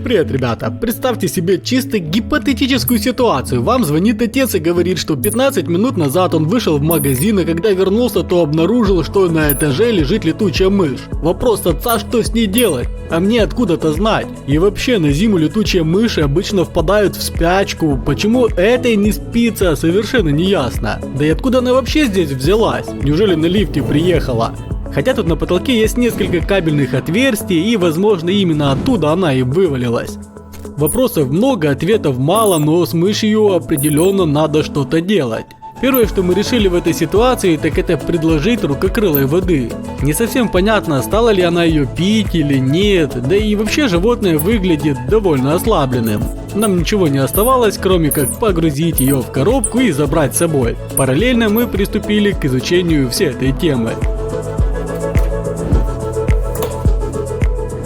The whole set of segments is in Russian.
Привет, ребята! Представьте себе чисто гипотетическую ситуацию. Вам звонит отец и говорит, что 15 минут назад он вышел в магазин, и когда вернулся, то обнаружил, что на этаже лежит летучая мышь. Вопрос отца, что с ней делать? А мне откуда-то знать? И вообще, на зиму летучие мыши обычно впадают в спячку. Почему этой не спится, совершенно не ясно. Да и откуда она вообще здесь взялась? Неужели на лифте приехала? Хотя тут на потолке есть несколько кабельных отверстий, и возможно именно оттуда она и вывалилась. Вопросов много, ответов мало, но с мышью определенно надо что-то делать. Первое, что мы решили в этой ситуации, так это предложить рукокрылой воды. Не совсем понятно, стала ли она ее пить или нет, да и вообще животное выглядит довольно ослабленным. Нам ничего не оставалось, кроме как погрузить ее в коробку и забрать с собой. Параллельно мы приступили к изучению всей этой темы.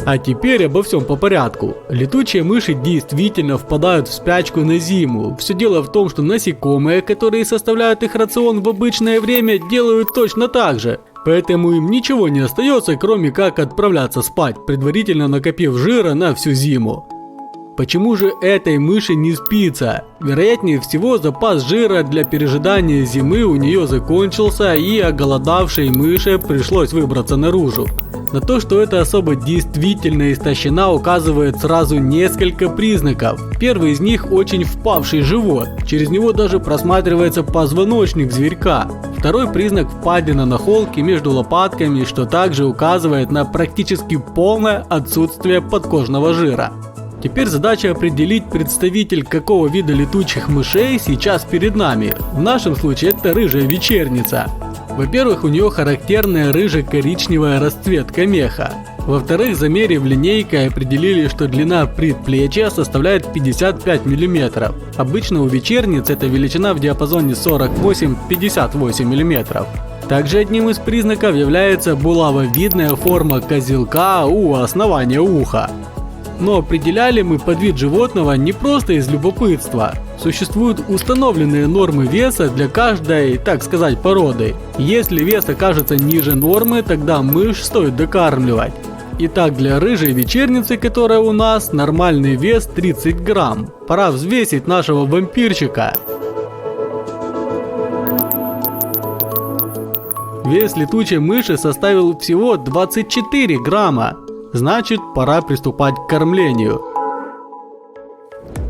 А теперь обо всем по порядку. Летучие мыши действительно впадают в спячку на зиму. Все дело в том, что насекомые, которые составляют их рацион в обычное время, делают точно так же. Поэтому им ничего не остается, кроме как отправляться спать, предварительно накопив жира на всю зиму. Почему же этой мыши не спится? Вероятнее всего, запас жира для пережидания зимы у нее закончился, и оголодавшей мыши пришлось выбраться наружу. На то, что эта особа действительно истощена, указывает сразу несколько признаков. Первый из них очень впавший живот, через него даже просматривается позвоночник зверька. Второй признак – впадина на холке между лопатками, что также указывает на практически полное отсутствие подкожного жира. Теперь задача определить, представитель какого вида летучих мышей сейчас перед нами. В нашем случае это рыжая вечерница. Во-первых, у нее характерная рыже-коричневая расцветка меха. Во-вторых, замерив линейкой, определили, что длина предплечья составляет 55 мм. Обычно у вечерниц эта величина в диапазоне 48-58 мм. Также одним из признаков является булавовидная форма козелка у основания уха. Но определяли мы подвид животного не просто из любопытства. Существуют установленные нормы веса для каждой, так сказать, породы. Если вес окажется ниже нормы, тогда мышь стоит докармливать. Итак, для рыжей вечерницы, которая у нас, нормальный вес 30 грамм. Пора взвесить нашего вампирчика. Вес летучей мыши составил всего 24 грамма. Значит, пора приступать к кормлению.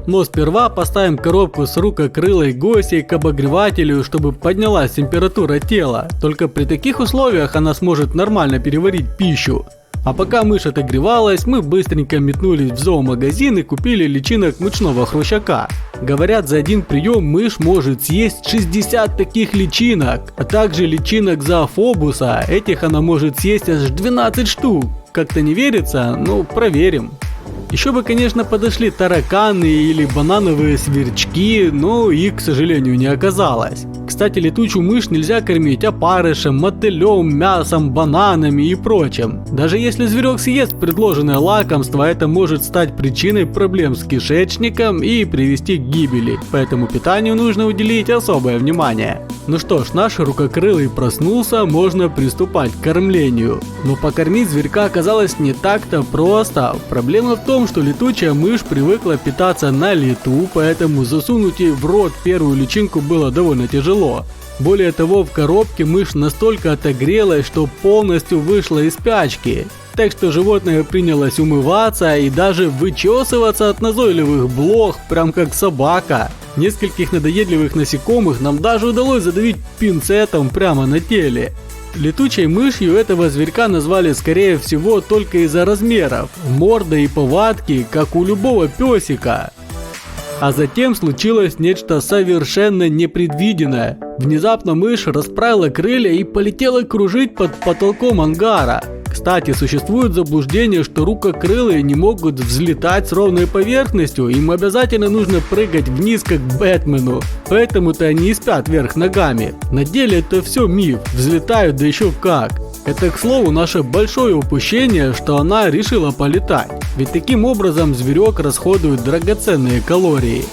Но сперва поставим коробку с рукокрылой гостьей к обогревателю, чтобы поднялась температура тела. Только при таких условиях она сможет нормально переварить пищу. А пока мышь отогревалась, мы быстренько метнулись в зоомагазин и купили личинок мучного хрущака. Говорят, за один прием мышь может съесть 60 таких личинок, а также личинок зоофобуса. Этих она может съесть аж 12 штук. Как-то не верится, но проверим. Еще бы, конечно, подошли тараканы или банановые сверчки, но их, к сожалению, не оказалось. Кстати, летучую мышь нельзя кормить опарышем, мотылем, мясом, бананами и прочим. Даже если зверек съест предложенное лакомство, это может стать причиной проблем с кишечником и привести к гибели. Поэтому питанию нужно уделить особое внимание. Ну что ж, наш рукокрылый проснулся, можно приступать к кормлению. Но покормить зверька оказалось не так-то просто. Проблема в том, что летучая мышь привыкла питаться на лету, поэтому засунуть ей в рот первую личинку было довольно тяжело. Более того, в коробке мышь настолько отогрелась, что полностью вышла из спячки. Так что животное принялось умываться и даже вычесываться от назойливых блох, прям как собака. Нескольких надоедливых насекомых нам даже удалось задавить пинцетом прямо на теле. Летучей мышью этого зверька назвали, скорее всего, только из-за размеров. Морда и повадки, как у любого песика. А затем случилось нечто совершенно непредвиденное. Внезапно мышь расправила крылья и полетела кружить под потолком ангара. Кстати, существует заблуждение, что рукокрылые не могут взлетать с ровной поверхностью, им обязательно нужно прыгать вниз как Бэтмену, поэтому-то они и спят вверх ногами. На деле это все миф, взлетают да еще как. Это, к слову, наше большое упущение, что она решила полетать, ведь таким образом зверек расходует драгоценные калории.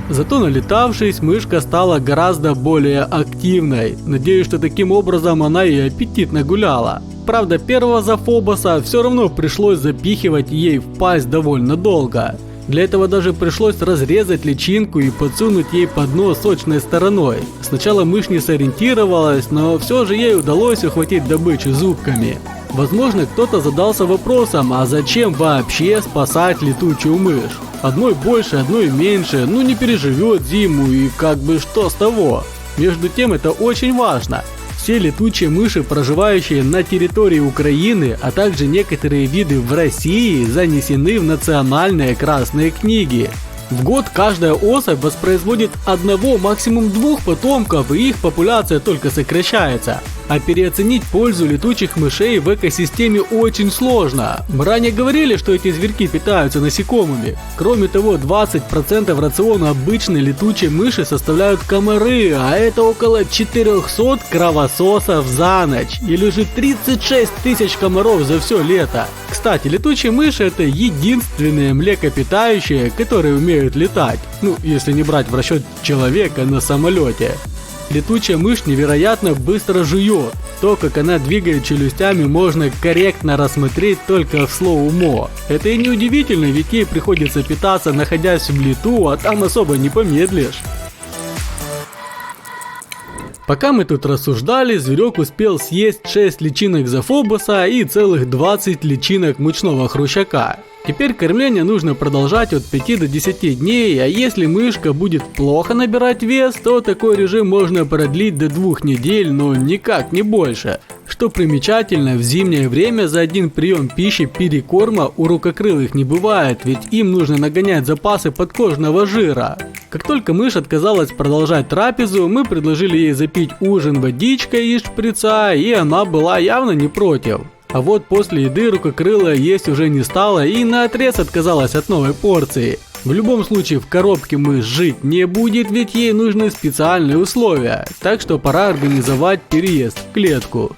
Зато налетавшись, мышка стала гораздо более активной. Надеюсь, что таким образом она и аппетит нагуляла. Правда, первого Зофобоса все равно пришлось запихивать ей в пасть довольно долго. Для этого даже пришлось разрезать личинку и подсунуть ей под нос сочной стороной. Сначала мышь не сориентировалась, но все же ей удалось ухватить добычу зубками. Возможно, кто-то задался вопросом, а зачем вообще спасать летучую мышь? Одной больше, одной меньше, ну не переживет зиму и как бы что с того? Между тем это очень важно. Все летучие мыши, проживающие на территории Украины, а также некоторые виды в России, занесены в национальные красные книги. В год каждая особь воспроизводит одного, максимум двух потомков, и их популяция только сокращается. А переоценить пользу летучих мышей в экосистеме очень сложно. Мы ранее говорили, что эти зверьки питаются насекомыми. Кроме того, 20% рациона обычной летучей мыши составляют комары, а это около 400 кровососов за ночь. Или же 36 тысяч комаров за все лето. Кстати, летучие мыши — это единственные млекопитающие, которые умеют летать. Ну, если не брать в расчет человека на самолете. Летучая мышь невероятно быстро жует. То, как она двигает челюстями, можно корректно рассмотреть только в слоумо. Это и не удивительно, ведь ей приходится питаться, находясь в лету, а там особо не помедлишь. Пока мы тут рассуждали, зверек успел съесть 6 личинок Зофобоса и целых 20 личинок мучного хрущака. Теперь кормление нужно продолжать от 5 до 10 дней, а если мышка будет плохо набирать вес, то такой режим можно продлить до 2 недель, но никак не больше. Что примечательно, в зимнее время за один прием пищи перекорма у рукокрылых не бывает, ведь им нужно нагонять запасы подкожного жира. Как только мышь отказалась продолжать трапезу, мы предложили ей запить ужин водичкой из шприца, и она была явно не против. А вот после еды рукокрылая есть уже не стала и наотрез отказалась от новой порции. В любом случае в коробке мышь жить не будет, ведь ей нужны специальные условия, так что пора организовать переезд в клетку.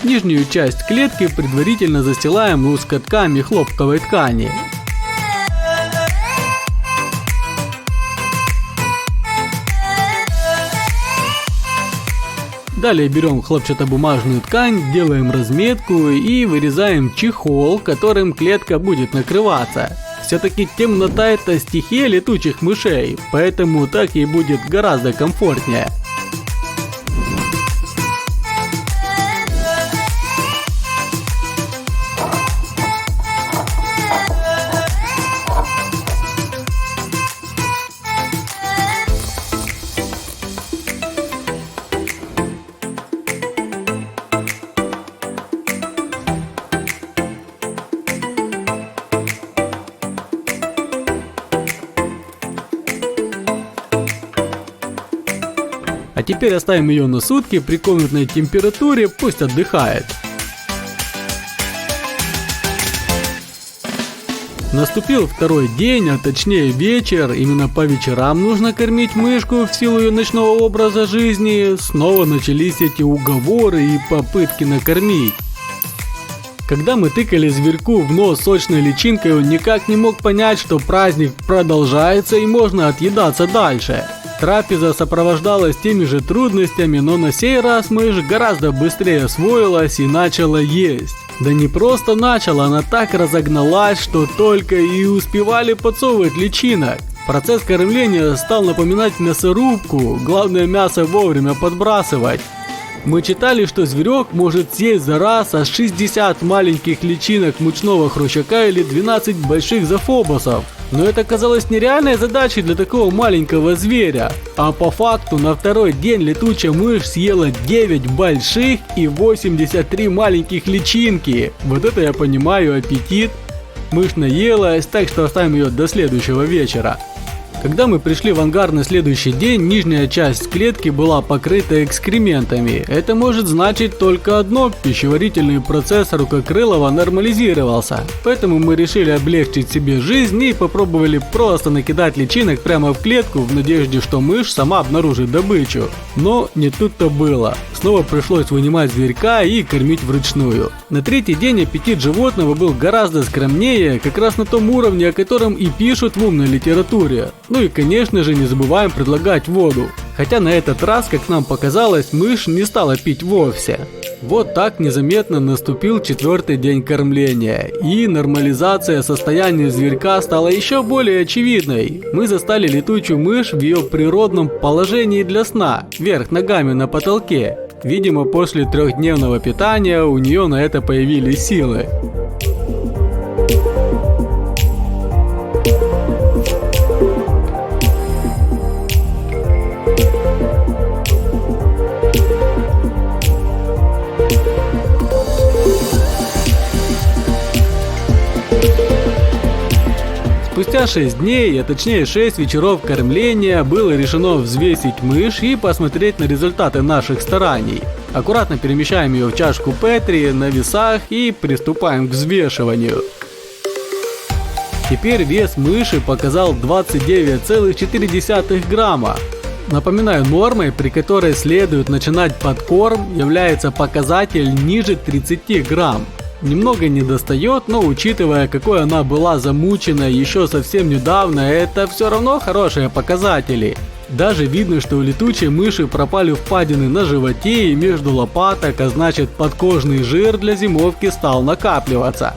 Нижнюю часть клетки предварительно застилаем лоскутками хлопковой ткани. Далее берем хлопчатобумажную ткань, делаем разметку и вырезаем чехол, которым клетка будет накрываться. Все-таки темнота — это стихия летучих мышей, поэтому так ей будет гораздо комфортнее. А теперь оставим ее на сутки при комнатной температуре, пусть отдыхает. Наступил второй день, а точнее вечер. Именно по вечерам нужно кормить мышку в силу ее ночного образа жизни. Снова начались эти уговоры и попытки накормить. Когда мы тыкали зверьку в нос сочной личинкой, он никак не мог понять, что праздник продолжается и можно отъедаться дальше. Трапеза сопровождалась теми же трудностями, но на сей раз мышь гораздо быстрее освоилась и начала есть. Да не просто начала, она так разогналась, что только и успевали подсовывать личинок. Процесс кормления стал напоминать мясорубку, главное мясо вовремя подбрасывать. Мы читали, что зверек может съесть за раз аж 60 маленьких личинок мучного хрущака или 12 больших зофобосов. Но это казалось нереальной задачей для такого маленького зверя. А по факту на второй день летучая мышь съела 9 больших и 83 маленьких личинки. Вот это я понимаю аппетит. Мышь наелась, так что оставим ее до следующего вечера. Когда мы пришли в ангар на следующий день, нижняя часть клетки была покрыта экскрементами. Это может значить только одно: пищеварительный процесс рукокрылого нормализировался. Поэтому мы решили облегчить себе жизнь и попробовали просто накидать личинок прямо в клетку в надежде, что мышь сама обнаружит добычу. Но не тут-то было. Снова пришлось вынимать зверька и кормить вручную. На третий день аппетит животного был гораздо скромнее, как раз на том уровне, о котором и пишут в умной литературе. Ну и конечно же не забываем предлагать воду. Хотя на этот раз, как нам показалось, мышь не стала пить вовсе. Вот так незаметно наступил 4-й день кормления, и нормализация состояния зверька стала еще более очевидной. Мы застали летучую мышь в ее природном положении для сна, вверх ногами на потолке. Видимо, после 3-дневного питания у нее на это появились силы. Спустя 6 дней, а точнее 6 вечеров кормления, было решено взвесить мышь и посмотреть на результаты наших стараний. Аккуратно перемещаем ее в чашку Петри на весах и приступаем к взвешиванию. Теперь вес мыши показал 29,4 грамма. Напоминаю, нормой, при которой следует начинать подкорм, является показатель ниже 30 грамм. Немного недостает, но учитывая, какой она была замучена еще совсем недавно, это все равно хорошие показатели. Даже видно, что у летучей мыши пропали впадины на животе и между лопаток, а значит подкожный жир для зимовки стал накапливаться.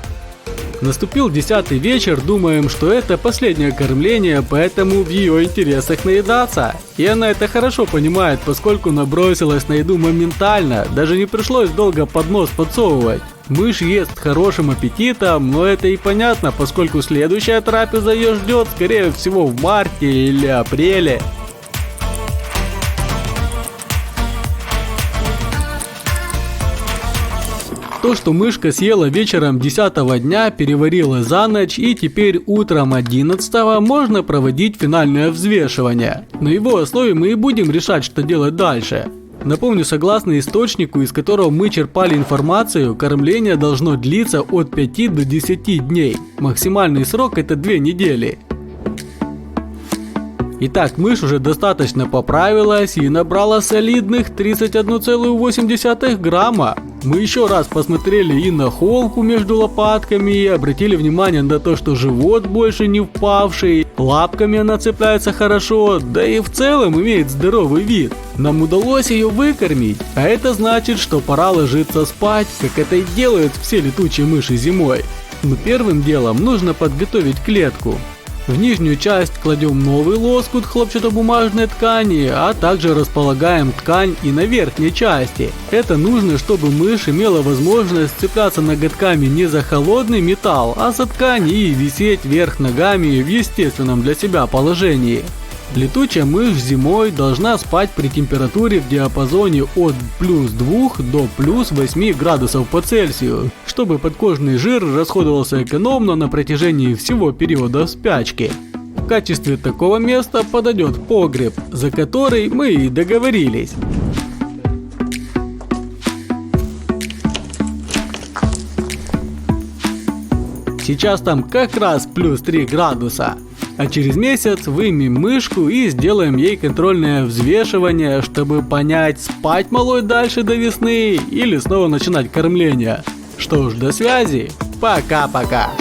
Наступил 10-й вечер, думаем, что это последнее кормление, поэтому в ее интересах наедаться. И она это хорошо понимает, поскольку набросилась на еду моментально, даже не пришлось долго под нос подсовывать. Мышь ест с хорошим аппетитом, но это и понятно, поскольку следующая трапеза ее ждет, скорее всего, в марте или апреле. То, что мышка съела вечером 10-го дня, переварила за ночь, и теперь утром 11-го можно проводить финальное взвешивание. На его основе мы и будем решать, что делать дальше. Напомню, согласно источнику, из которого мы черпали информацию, кормление должно длиться от 5 до 10 дней. Максимальный срок это 2 недели. Итак, мышь уже достаточно поправилась и набрала солидных 31,8 грамма. Мы еще раз посмотрели и на холку между лопатками, и обратили внимание на то, что живот больше не впавший, лапками она цепляется хорошо, да и в целом имеет здоровый вид. Нам удалось ее выкормить, а это значит, что пора ложиться спать, как это и делают все летучие мыши зимой. Но первым делом нужно подготовить клетку. В нижнюю часть кладем новый лоскут хлопчатобумажной ткани, а также располагаем ткань и на верхней части. Это нужно, чтобы мышь имела возможность цепляться ноготками не за холодный металл, а за ткань и висеть вверх ногами в естественном для себя положении. Летучая мышь зимой должна спать при температуре в диапазоне от плюс 2 до плюс 8 градусов по Цельсию, чтобы подкожный жир расходовался экономно на протяжении всего периода спячки. В качестве такого места подойдет погреб, за который мы и договорились. Сейчас там как раз плюс 3 градуса. А через месяц вымем мышку и сделаем ей контрольное взвешивание, чтобы понять, спать малой дальше до весны или снова начинать кормление. Что ж, до связи. Пока-пока.